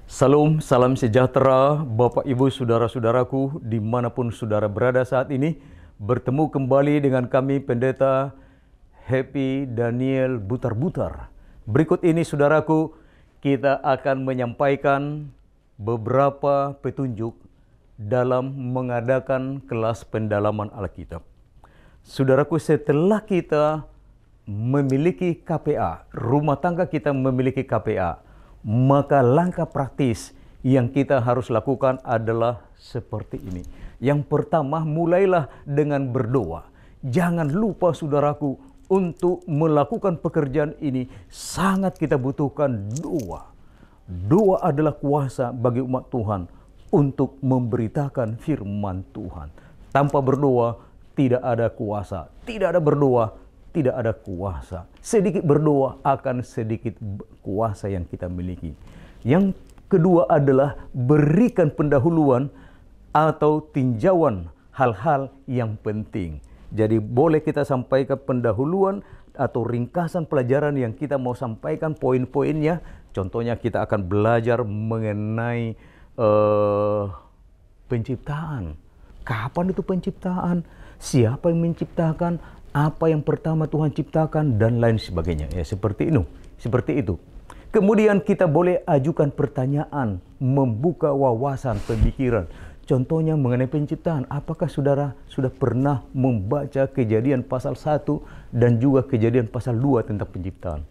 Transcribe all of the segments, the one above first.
Salam, salam sejahtera Bapak Ibu Saudara-saudaraku dimanapun saudara berada saat ini. Bertemu kembali dengan kami Pendeta Happy Daniel Butar-Butar. Berikut ini saudaraku, kita akan menyampaikan beberapa petunjuk dalam mengadakan kelas pendalaman Alkitab. Saudaraku, setelah kita memiliki KPA, rumah tangga kita memiliki KPA, maka langkah praktis yang kita harus lakukan adalah seperti ini. Yang pertama, mulailah dengan berdoa. Jangan lupa saudaraku, untuk melakukan pekerjaan ini sangat kita butuhkan doa. Doa adalah kuasa bagi umat Tuhan untuk memberitakan firman Tuhan. Tanpa berdoa tidak ada kuasa. Tidak ada berdoa, tidak ada kuasa. Sedikit berdoa akan sedikit kuasa yang kita miliki. Yang kedua adalah berikan pendahuluan atau tinjauan hal-hal yang penting. Jadi boleh kita sampaikan pendahuluan atau ringkasan pelajaran yang kita mau sampaikan poin-poinnya. Contohnya kita akan belajar mengenai penciptaan. Kapan itu penciptaan? Siapa yang menciptakan? Apa yang pertama Tuhan ciptakan dan lain sebagainya. Ya, seperti itu. Kemudian kita boleh ajukan pertanyaan, membuka wawasan pemikiran. Contohnya mengenai penciptaan. Apakah saudara sudah pernah membaca Kejadian pasal 1 dan juga Kejadian pasal 2 tentang penciptaan?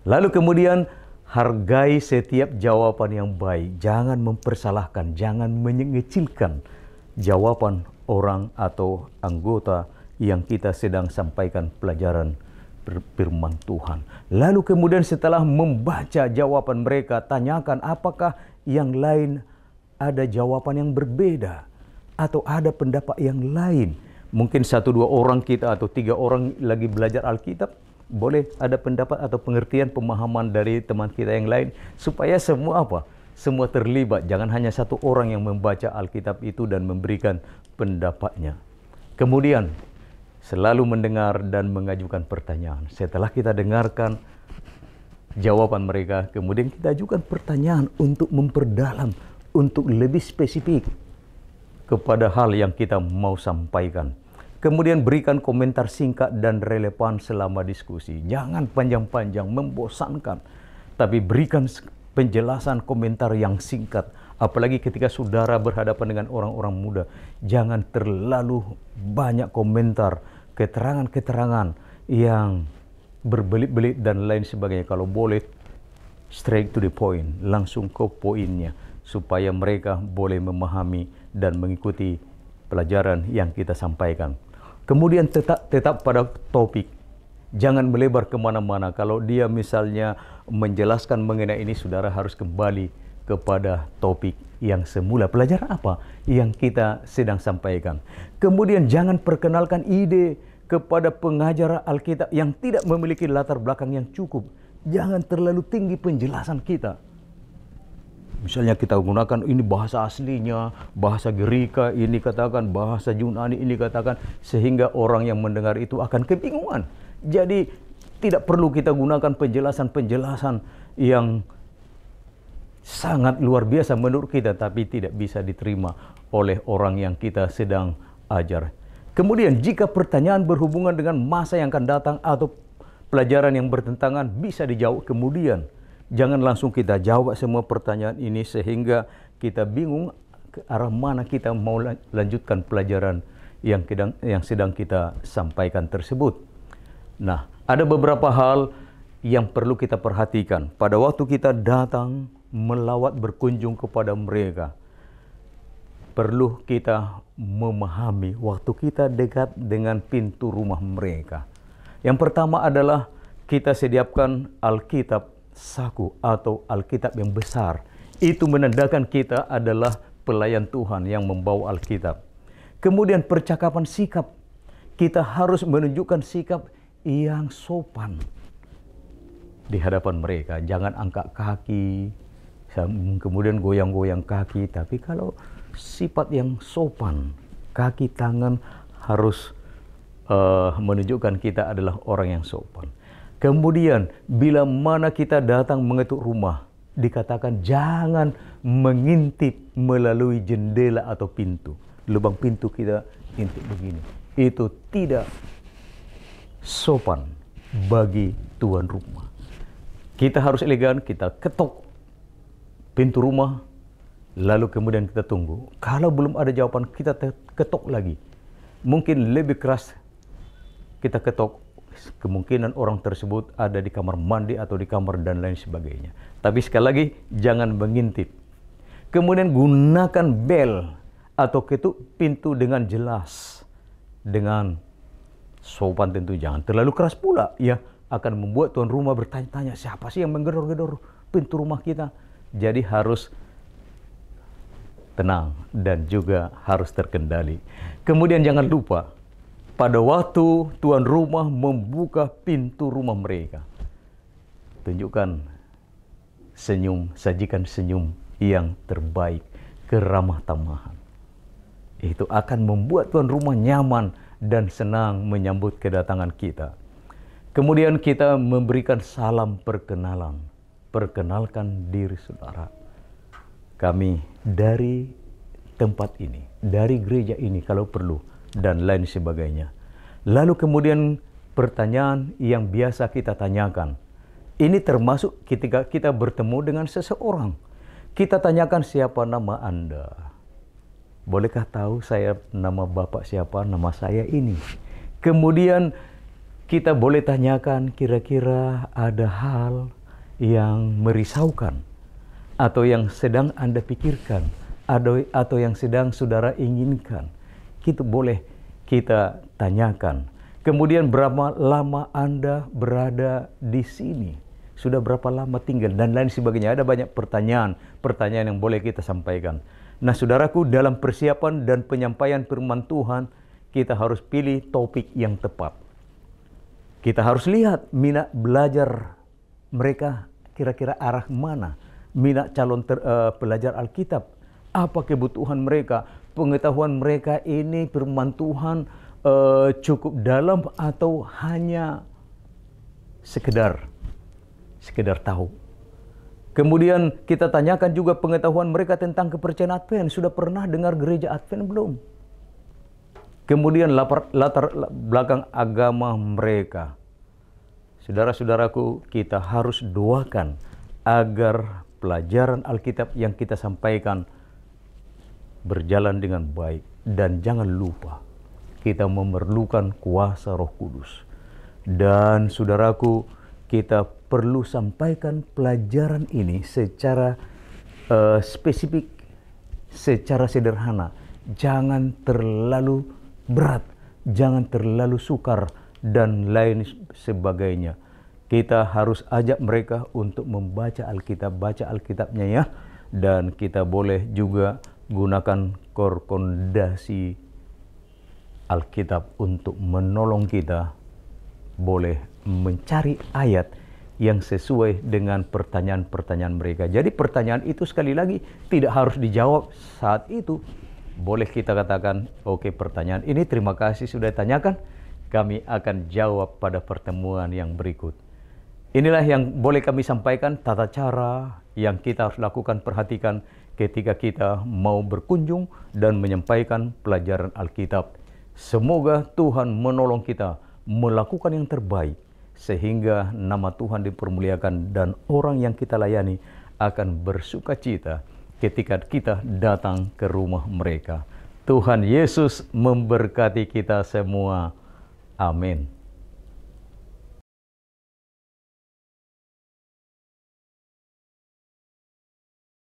Lalu kemudian hargai setiap jawaban yang baik. Jangan mempersalahkan, jangan mengecilkan jawaban orang atau anggota yang kita sedang sampaikan pelajaran firman Tuhan. Lalu kemudian setelah membaca jawaban mereka, tanyakan apakah yang lain ada jawaban yang berbeda atau ada pendapat yang lain. Mungkin 1-2 orang kita atau 3 orang lagi belajar Alkitab, boleh ada pendapat atau pengertian pemahaman dari teman kita yang lain, supaya semua terlibat. Jangan hanya 1 orang yang membaca Alkitab itu dan memberikan pendapatnya. Kemudian selalu mendengar dan mengajukan pertanyaan. Setelah kita dengarkan jawaban mereka, kemudian kita ajukan pertanyaan untuk memperdalam, untuk lebih spesifik kepada hal yang kita mau sampaikan. Kemudian berikan komentar singkat dan relevan selama diskusi. Jangan panjang-panjang, membosankan. Tapi berikan penjelasan komentar yang singkat. Apalagi ketika saudara berhadapan dengan orang-orang muda. Jangan terlalu banyak komentar, keterangan-keterangan yang berbelit-belit dan lain sebagainya. Kalau boleh, straight to the point, langsung ke poinnya, supaya mereka boleh memahami dan mengikuti pelajaran yang kita sampaikan. Kemudian tetap pada topik. Jangan melebar kemana-mana. Kalau dia misalnya menjelaskan mengenai ini, saudara harus kembali kepada topik yang semula. Pelajaran apa yang kita sedang sampaikan. Kemudian jangan perkenalkan ide kepada pengajar Alkitab yang tidak memiliki latar belakang yang cukup. Jangan terlalu tinggi penjelasan kita. Misalnya kita gunakan ini bahasa aslinya, bahasa Gerika ini katakan, bahasa Yunani ini katakan, sehingga orang yang mendengar itu akan kebingungan. Jadi tidak perlu kita gunakan penjelasan-penjelasan yang sangat luar biasa menurut kita, tapi tidak bisa diterima oleh orang yang kita sedang ajar. Kemudian jika pertanyaan berhubungan dengan masa yang akan datang atau pelajaran yang bertentangan, bisa dijawab kemudian. Jangan langsung kita jawab semua pertanyaan ini sehingga kita bingung ke arah mana kita mau lanjutkan pelajaran yang sedang kita sampaikan tersebut. Nah, ada beberapa hal yang perlu kita perhatikan pada waktu kita datang melawat berkunjung kepada mereka. Perlu kita memahami waktu kita dekat dengan pintu rumah mereka. Yang pertama adalah kita sediakan Alkitab saku atau Alkitab yang besar. Itu menandakan kita adalah pelayan Tuhan yang membawa Alkitab. Kemudian percakapan sikap. Kita harus menunjukkan sikap yang sopan di hadapan mereka. Jangan angkat kaki, kemudian goyang-goyang kaki. Tapi kalau sifat yang sopan, kaki tangan harus menunjukkan kita adalah orang yang sopan. Kemudian bila mana kita datang mengetuk rumah, dikatakan jangan mengintip melalui jendela atau pintu. Lubang pintu kita intip begini. Itu tidak sopan bagi tuan rumah. Kita harus elegan, kita ketok pintu rumah, lalu kemudian kita tunggu. Kalau belum ada jawaban, kita ketok lagi. Mungkin lebih keras kita ketok, kemungkinan orang tersebut ada di kamar mandi atau di kamar dan lain sebagainya. Tapi sekali lagi, jangan mengintip. Kemudian gunakan bel atau ketuk pintu dengan jelas, dengan sopan tentu, jangan terlalu keras pula. Ya, akan membuat tuan rumah bertanya-tanya, siapa sih yang menggedor-gedor pintu rumah kita? Jadi harus tenang dan juga harus terkendali. Kemudian jangan lupa, pada waktu tuan rumah membuka pintu rumah mereka, tunjukkan senyum, sajikan senyum yang terbaik, keramah tamahan. Itu akan membuat tuan rumah nyaman dan senang menyambut kedatangan kita. Kemudian kita memberikan salam perkenalan. Perkenalkan diri saudara. Kami dari tempat ini, dari gereja ini kalau perlu, dan lain sebagainya. Lalu kemudian pertanyaan yang biasa kita tanyakan. Ini termasuk ketika kita bertemu dengan seseorang. Kita tanyakan, siapa nama Anda? Bolehkah tahu saya nama Bapak siapa? Nama saya ini. Kemudian kita boleh tanyakan, kira-kira ada hal yang merisaukan atau yang sedang Anda pikirkan atau yang sedang saudara inginkan. Itu boleh kita tanyakan. Kemudian berapa lama Anda berada di sini? Sudah berapa lama tinggal? Dan lain sebagainya. Ada banyak pertanyaan yang boleh kita sampaikan. Nah, saudaraku, dalam persiapan dan penyampaian firman Tuhan, kita harus pilih topik yang tepat. Kita harus lihat minat belajar mereka kira-kira arah mana. Minat calon pelajar Alkitab. Apa kebutuhan mereka? Pengetahuan mereka ini firman Tuhan cukup dalam atau hanya sekedar tahu. Kemudian kita tanyakan juga pengetahuan mereka tentang kepercayaan Advent. Sudah pernah dengar gereja Advent belum? Kemudian latar belakang agama mereka. Saudara-saudaraku, kita harus doakan agar pelajaran Alkitab yang kita sampaikan berjalan dengan baik. Dan jangan lupa, kita memerlukan kuasa Roh Kudus. Dan saudaraku, kita perlu sampaikan pelajaran ini secara spesifik, secara sederhana. Jangan terlalu berat, jangan terlalu sukar, dan lain sebagainya. Kita harus ajak mereka untuk membaca Alkitab, baca Alkitabnya ya. Dan kita boleh juga gunakan rekomendasi Alkitab untuk menolong kita. Boleh mencari ayat yang sesuai dengan pertanyaan-pertanyaan mereka. Jadi pertanyaan itu sekali lagi tidak harus dijawab saat itu. Boleh kita katakan, oke, pertanyaan ini terima kasih sudah ditanyakan, kami akan jawab pada pertemuan yang berikut. Inilah yang boleh kami sampaikan, tata cara yang kita harus lakukan, perhatikan ketika kita mau berkunjung dan menyampaikan pelajaran Alkitab. Semoga Tuhan menolong kita melakukan yang terbaik, sehingga nama Tuhan dipermuliakan dan orang yang kita layani akan bersuka cita ketika kita datang ke rumah mereka. Tuhan Yesus memberkati kita semua. Amin.